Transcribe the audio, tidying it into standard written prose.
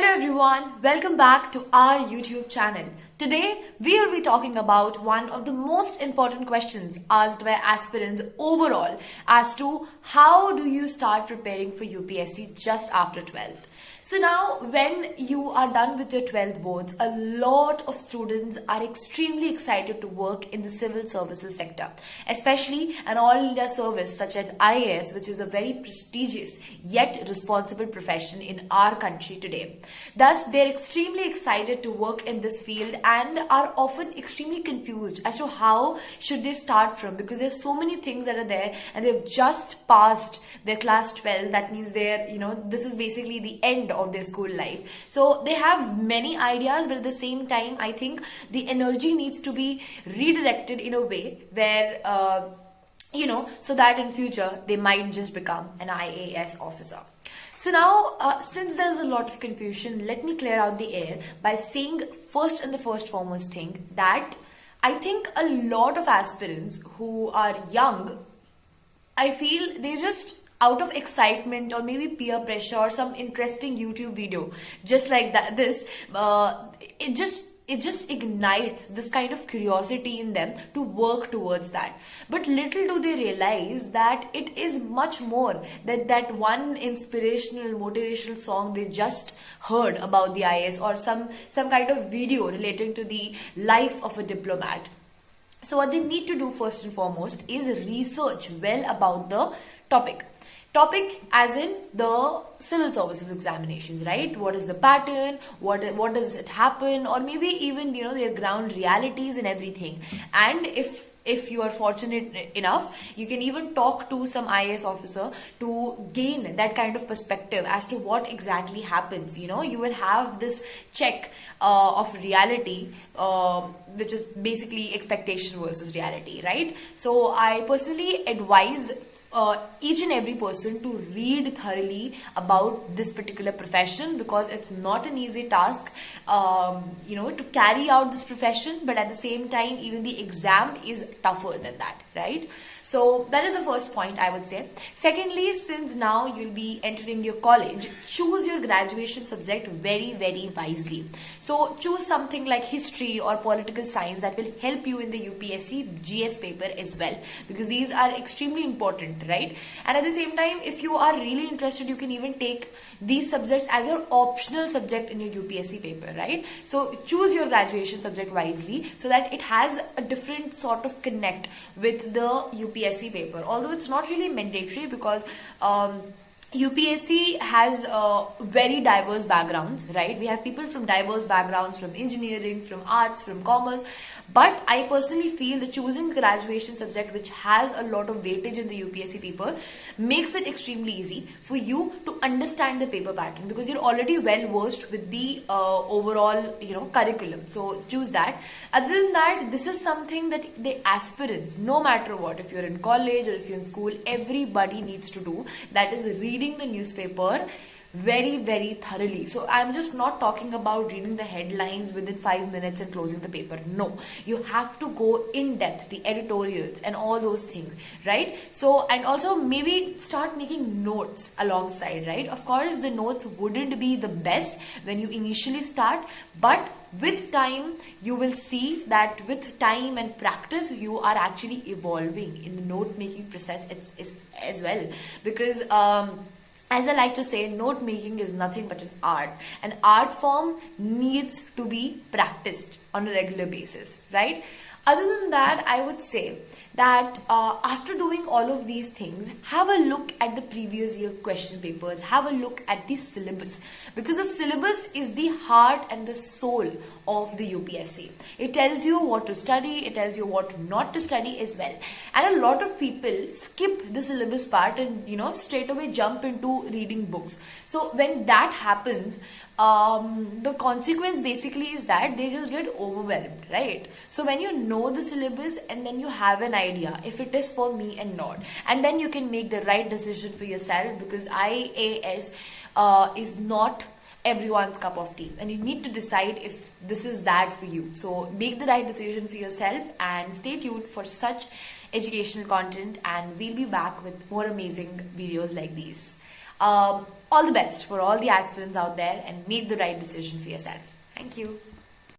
Hello everyone, welcome back to our YouTube channel. Today we will be talking about one of the most important questions asked by aspirants overall as to how do you start preparing for UPSC just after 12th. So now when you are done with your 12th boards, a lot of students are extremely excited to work in the civil services sector, especially an all India service such as IAS, which is a very prestigious yet responsible profession in our country today. Thus, they're extremely excited to work in this field and are often extremely confused as to how should they start from, because there's so many things that are there and they've just passed their class 12. That means this is basically the end of their school life. So they have many ideas, but at the same time, I think the energy needs to be redirected in a way where so that in future they might just become an IAS officer. So now, since there's a lot of confusion, let me clear out the air by saying first and the first foremost thing that I think a lot of aspirants who are young, I feel they just out of excitement or maybe peer pressure or some interesting YouTube video just like that, it just ignites this kind of curiosity in them to work towards that. But little do they realize that it is much more than that one inspirational, motivational song they just heard about the IAS or some kind of video relating to the life of a diplomat. So what they need to do first and foremost is research well about the topic as in the civil services examinations, right? What is the pattern, what does it happen, or maybe even their ground realities and everything. And if you are fortunate enough, you can even talk to some IAS officer to gain that kind of perspective as to what exactly happens. You will have this check of reality, which is basically expectation versus reality, right? So I personally advise each and every person to read thoroughly about this particular profession, because it's not an easy task to carry out this profession, but at the same time even the exam is tougher than that, right? So that is the first point I would say. Secondly, since now you'll be entering your college, choose your graduation subject very, very wisely. So choose something like history or political science that will help you in the UPSC GS paper as well, because these are extremely important, right? And at the same time, if you are really interested, you can even take these subjects as your optional subject in your UPSC paper, right? So choose your graduation subject wisely so that it has a different sort of connect with the UPSC paper, although it's not really mandatory, because UPSC has very diverse backgrounds, right? We have people from diverse backgrounds, from engineering, from arts, from commerce. But I personally feel that choosing graduation subject which has a lot of weightage in the UPSC paper makes it extremely easy for you to understand the paper pattern, because you're already well versed with the overall curriculum. So choose that. Other than that, this is something that the aspirants, no matter what, if you're in college or if you're in school, everybody needs to do. That is reading the newspaper very, very thoroughly. So I'm just not talking about reading the headlines within 5 minutes and closing the paper. No, you have to go in depth, the editorials and all those things, right? So, and also maybe start making notes alongside, right? Of course, the notes wouldn't be the best when you initially start, but with time, you will see that with time and practice, you are actually evolving in the note-making process as well. Because as I like to say, note making is nothing but an art. An art form needs to be practiced on a regular basis, right? Other than that, I would say that after doing all of these things, have a look at the previous year question papers, have a look at the syllabus, because the syllabus is the heart and the soul of the UPSC. It tells you what to study, it tells you what not to study as well. And a lot of people skip the syllabus part and straight away jump into reading books. So when that happens, the consequence basically is that they just get overwhelmed, right? So when you know the syllabus and then you have an idea if it is for me and not, and then you can make the right decision for yourself, because IAS is not everyone's cup of tea, and you need to decide if this is that for you. So make the right decision for yourself and stay tuned for such educational content, and we'll be back with more amazing videos like these. All the best for all the aspirants out there, and make the right decision for yourself. Thank you.